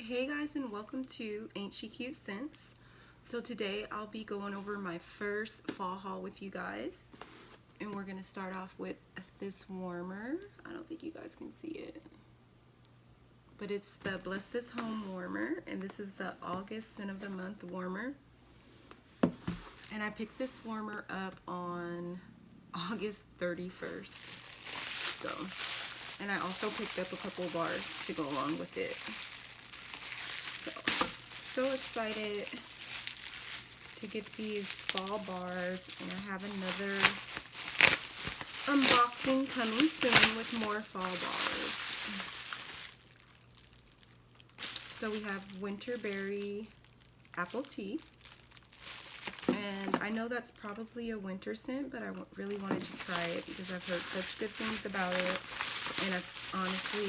Hey guys, and welcome to Ain't She Cute Scents. So today I'll be going over my first fall haul with you guys, and we're going to start off with this warmer. I don't think you guys can see it, but it's the Bless This Home warmer, and this is the August Scent of the Month warmer. And I picked this warmer up on August 31st. And I also picked up a couple bars to go along with it. So excited to get these fall bars, and I have another unboxing coming soon with more fall bars. So we have Winterberry Apple Tea, and I know that's probably a winter scent, but I really wanted to try it because I've heard such good things about it, and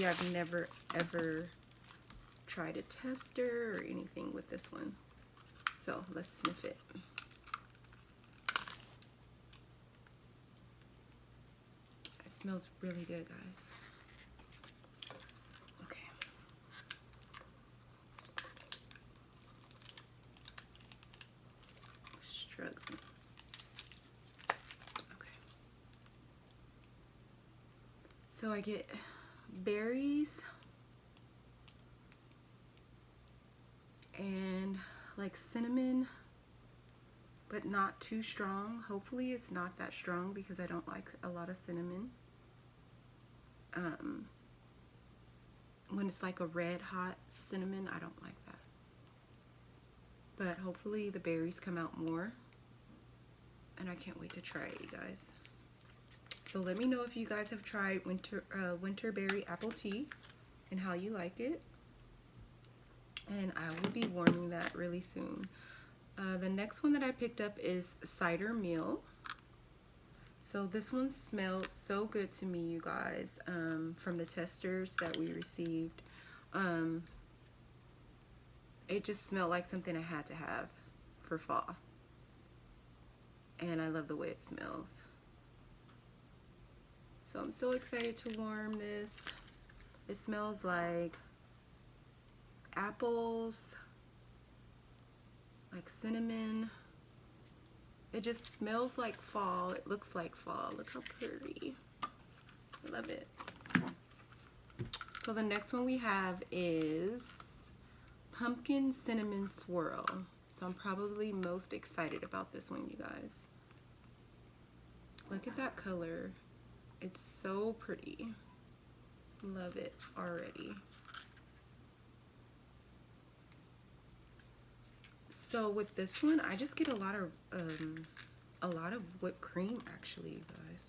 I've never ever tried a tester or anything with this one. So let's sniff it. It smells really good, guys. Okay. Struggling. Okay. So I get berries and like cinnamon, but not too strong. Hopefully it's not that strong because I don't like a lot of cinnamon. When it's like a red hot cinnamon, I don't like that. But hopefully the berries come out more, and I can't wait to try it, you guys. So let me know if you guys have tried Winterberry Apple Tea and how you like it. And I will be warming that really soon. The next one that I picked up is Cider Mill. So this one smelled so good to me, you guys, from the testers that we received. It just smelled like something I had to have for fall. And I love the way it smells. So I'm so excited to warm this. It smells like apples, like cinnamon. It just smells like fall. It looks like fall. Look how pretty. I love it. So the next one we have is Pumpkin Cinnamon Swirl. So I'm probably most excited about this one, you guys. Look at that color. It's so pretty. Love it already. So with this one, I just get a lot of whipped cream, actually, you guys.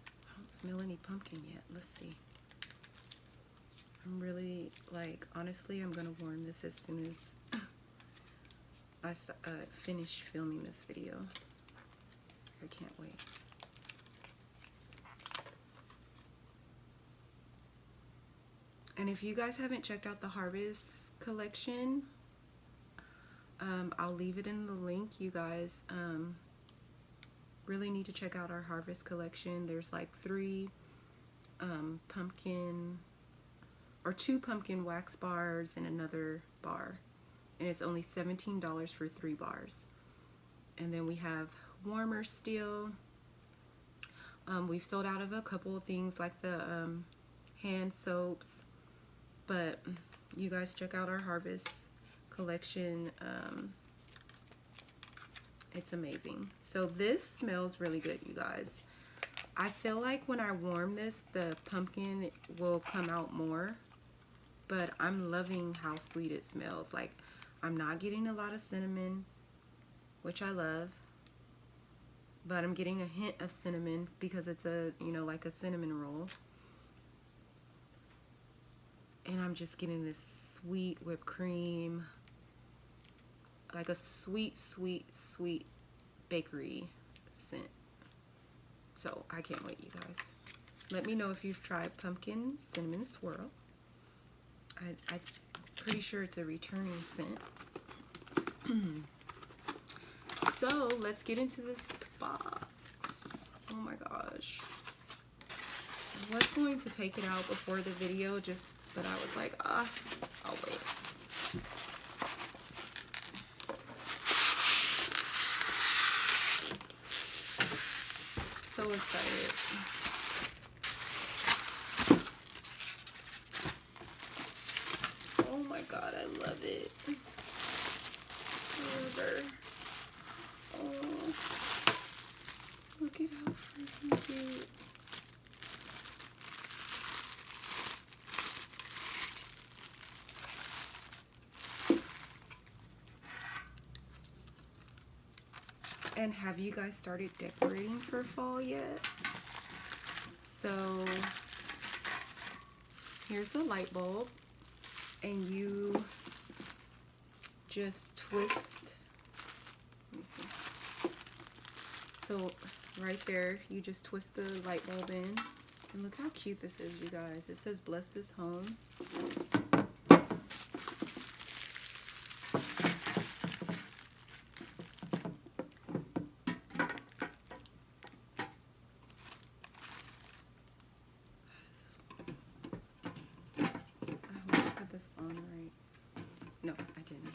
I don't smell any pumpkin yet. Let's see. I'm really, like, honestly, I'm gonna warm this as soon as I finish filming this video. I can't wait. And if you guys haven't checked out the Harvest collection, I'll leave it in the link. You guys really need to check out our Harvest collection. There's like 2 pumpkin wax bars and another bar, and it's only $17 for 3 bars. And then we have warmers still. We've sold out of a couple of things like the hand soaps, but you guys check out our Harvest collection. It's amazing. So this smells really good, you guys. I feel like when I warm this, the pumpkin will come out more, but I'm loving how sweet it smells. Like, I'm not getting a lot of cinnamon, which I love, but I'm getting a hint of cinnamon because it's a, you know, like a cinnamon roll. And I'm just getting this sweet whipped cream, like a sweet, sweet, sweet bakery scent. So I can't wait, you guys. Let me know if you've tried Pumpkin Cinnamon Swirl. I'm pretty sure it's a returning scent. So let's get into this box. Oh my gosh. was going to take it out before the video, just, but I was like, I'll wait. So excited. Oh my god, I love it. Forever. Oh, look at how freaking cute. And have you guys started decorating for fall yet? So here's the light bulb, and you just twist. Let me see. So right there, you just twist the light bulb in, and look how cute this is, you guys. It says "Bless this home." On right. No, I didn't.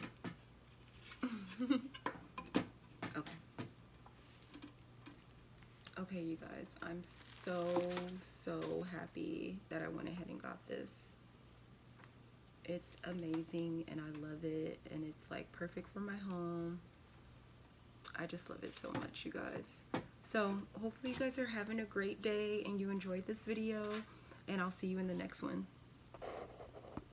Okay. Okay, you guys, I'm so happy that I went ahead and got this. It's amazing and I love it, and it's like perfect for my home. I just love it so much, you guys. So hopefully you guys are having a great day and you enjoyed this video, and I'll see you in the next one.